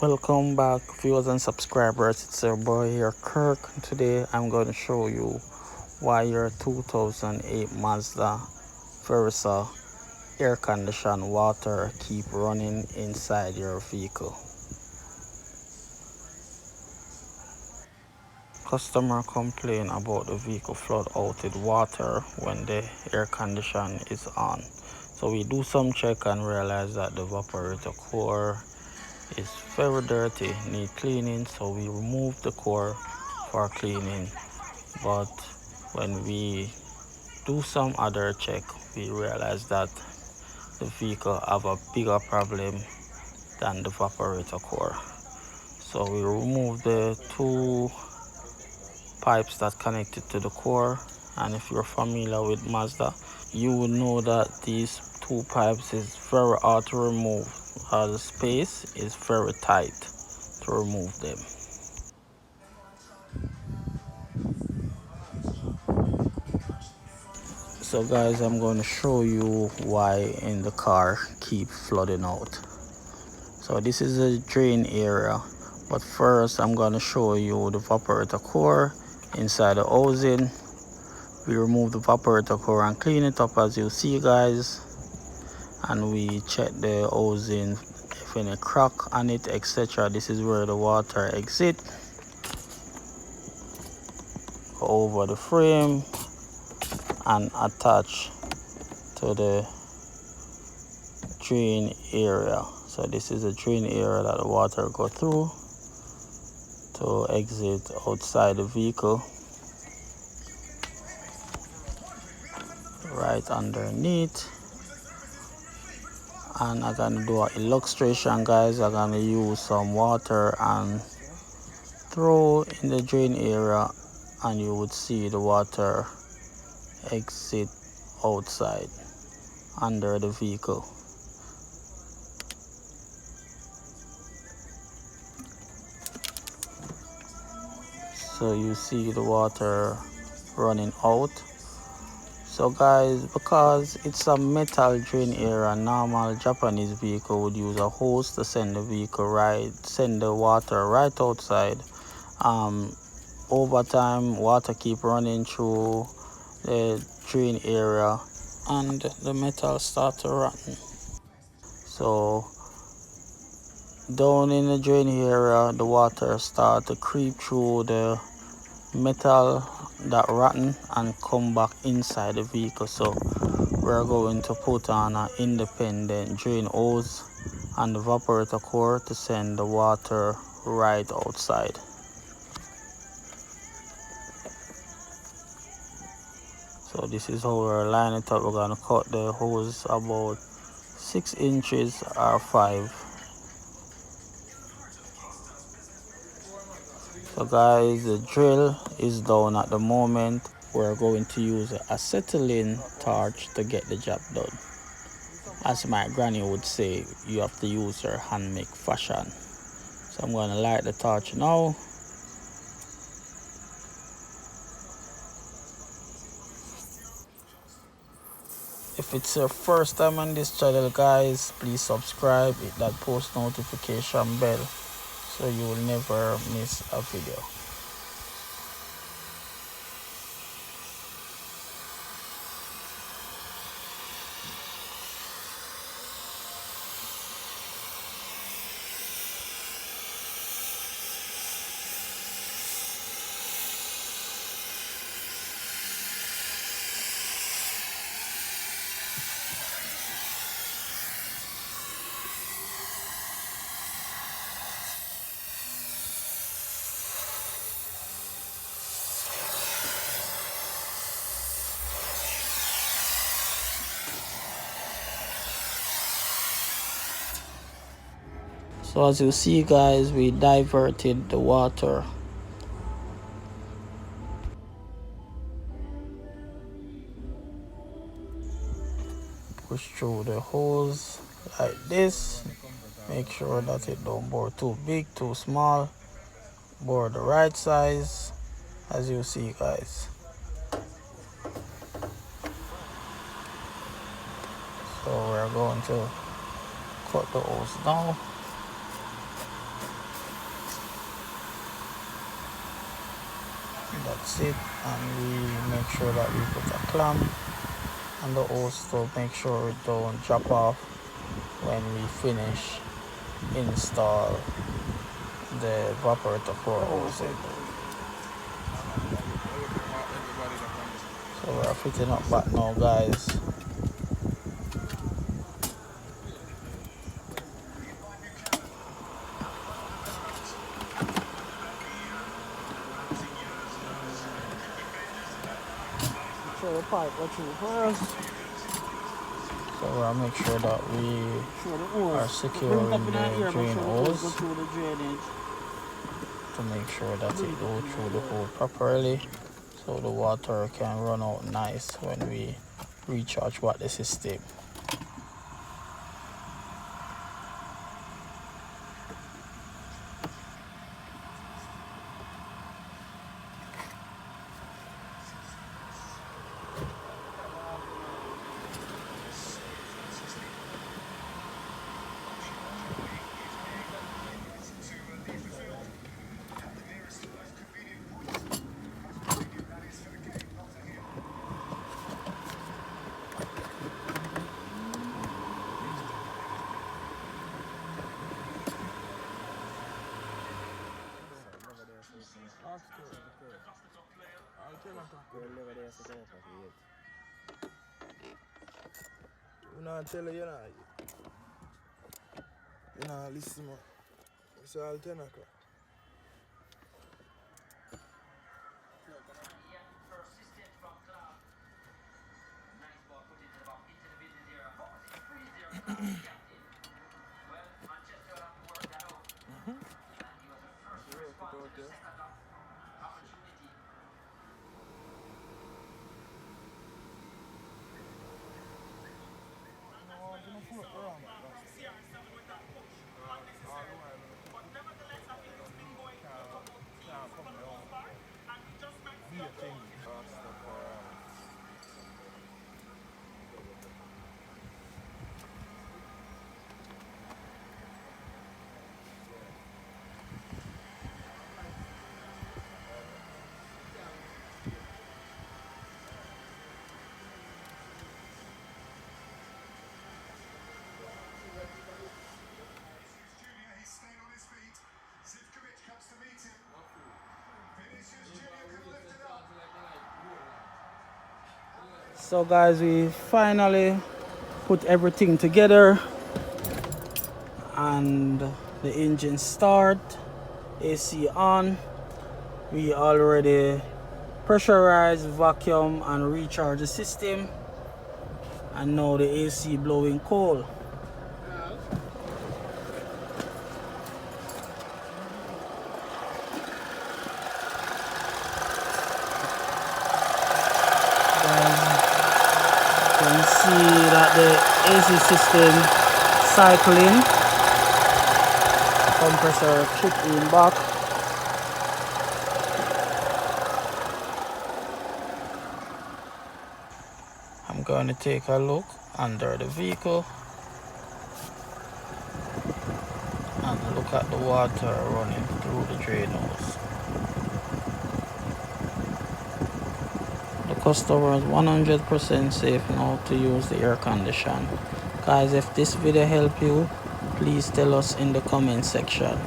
Welcome back, viewers and subscribers. It's your boy here, Kirk. Today I'm going to show you why your 2008 Mazda Versa air conditioned water keep running inside your vehicle. Customer complain about the vehicle flood out with water when the air condition is on. So we do some check and realize that the evaporator core is very dirty, need cleaning, so we remove the core for cleaning. But when we do some other check, we realize that the vehicle have a bigger problem than the evaporator core. So we remove the two pipes that connected to the core, and if you're familiar with Mazda, you would know that these two pipes is very hard to remove. The space is very tight to remove them. So guys, I'm going to show you why in the car keep flooding out. So this is a drain area, but first I'm going to show you the evaporator core inside the housing. We remove the evaporator core and clean it up, as you see guys, and we check the housing if any crack on it, etc. This is where the water exit. Go over the frame and attach to the drain area. So this is a drain area that the water go through to exit outside the vehicle. Right underneath. And I'm gonna do an illustration guys. I'm gonna use some water and throw in the drain area, and you would see the water exit outside under the vehicle. So you see the water running out. So guys, because it's a metal drain area, normal Japanese vehicle would use a hose to send the water right outside. Over time, water keep running through the drain area and the metal start to rotten. So down in the drain area, the water start to creep through the metal that rotten and come back inside the vehicle. So we're going to put on an independent drain hose and the evaporator core to send the water right outside. So this is how we're lining it up. We're going to cut the hose about 6 inches or 5. So guys, the drill is down at the moment. We're going to use an acetylene torch to get the job done. As my granny would say, you have to use your hand make fashion. So I'm going to light the torch now. If it's your first time on this channel guys, please subscribe, hit that post notification bell so you will never miss a video. So as you see guys, we diverted the water. Push through the hose like this. Make sure that it don't bore too big, too small. Bore the right size, as you see guys. So we're going to cut the hose now. That's it, and we make sure that we put a clamp on the hose to make sure it don't drop off when we finish install the evaporator core hosing. So we're fitting up back now, guys. So the pipe go through first. So we'll make sure that we are securing the drain hose to make sure that it goes through the hole properly, so the water can run out nice when we recharge the system. I tell you, you know, listen, man. It's all 10 o'clock. So guys, we finally put everything together and the engine start, AC on. We already pressurize, vacuum and recharge the system, and now the AC blowing cold. You can see that the AC system cycling, compressor trickling back. I'm going to take a look under the vehicle and look at the water running through the drain hose. The customer is 100% safe now to use the air condition. Guys, if this video helped you, please tell us in the comment section.